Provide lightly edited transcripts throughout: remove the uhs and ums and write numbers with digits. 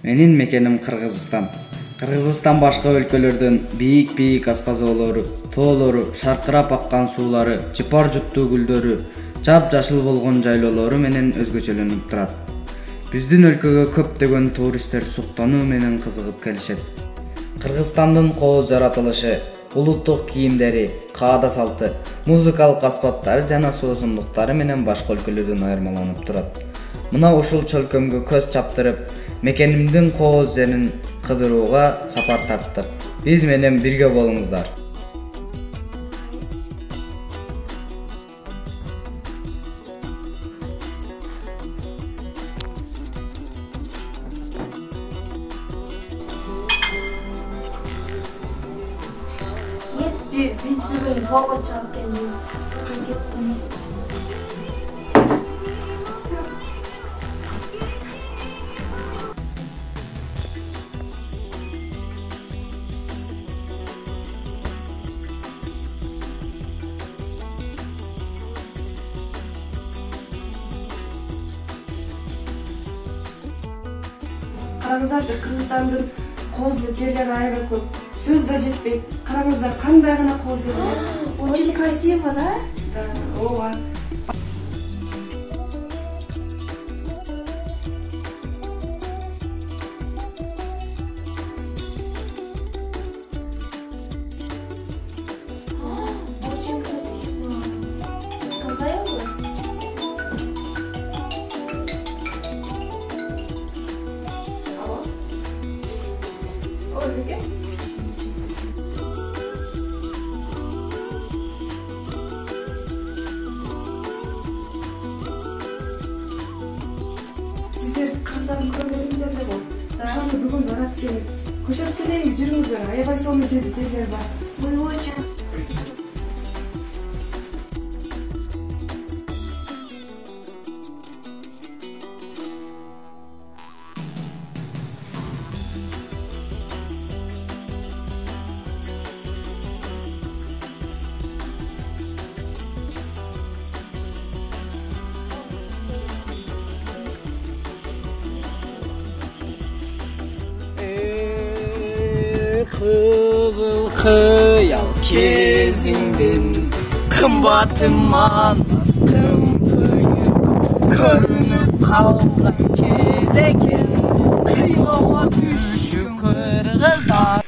Менин мекеним Кыргызстан. Кыргызстан башка өлкөлөрдөн бийик асказоолору, тоолору, шаркырап аккан суулары, жыпар жуттуу гүлдөрү, жап-жашыл болгон жайлоолору менен өзгөчөлөнүп турат. Биздин өлкөгө көптөгөн туристтер суктануу менен кызыгып келишет. Кыргызстандын кооз жаратылышы, улуттук кийимдери, каада салты, музыкалык аспаптары жана суусундуктары менен башка өлкөлөрдөн айырмаланып турат. Мына ушул чөлкөмгө көз чаптырып, мекенимдин кооз жерин кыдырууга сапар тарттык. Биз менен бирге болуңуздар. Biz bugün hava çalkemiz. Караңыздарчы, Кыргызстандын кооз жерлери аябай көп. Сөз да жетпейт. Караңыздар, кандай гана кооз жерлер. Очень красиво, да? Да, ооба. Очень красиво. Какая область? Сиздер Кыргызстандын көргөнүңүздөр эле болот. Ошону бүгүн барат экенбиз. Көчөрүп келейинби, жүрүңүздөр. Аябай сонун жерлер бар. Мы очень... Kızıl kıyal kezinden kımbatımman bastım köyü körünüp kalgan kezeken kıyılağa düşü Kırgızlar.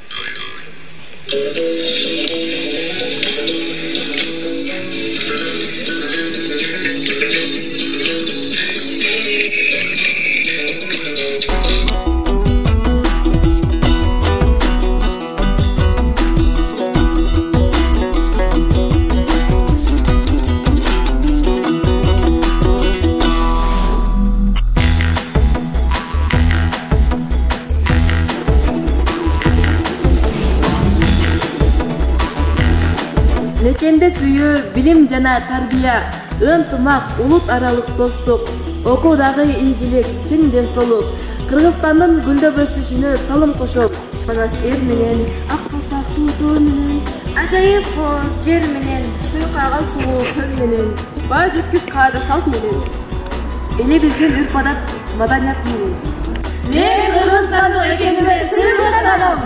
Мекенде сүйүү, билим жана тарбия, ынтымак, улут аралык достук, окуудагы ийгилик, чың денсоолук, Кыргызстандын гүлдөп өсүшүнө салым кошот. Манас эл менен, ак калпактуу тоо менен, Acayip kooз жер менен, суу кайган суу көл менен, баа жеткис каада салт менен, элибиздин үрп-адат, маданият менен. Мен Кыргызстандык экениме сыймыктанам.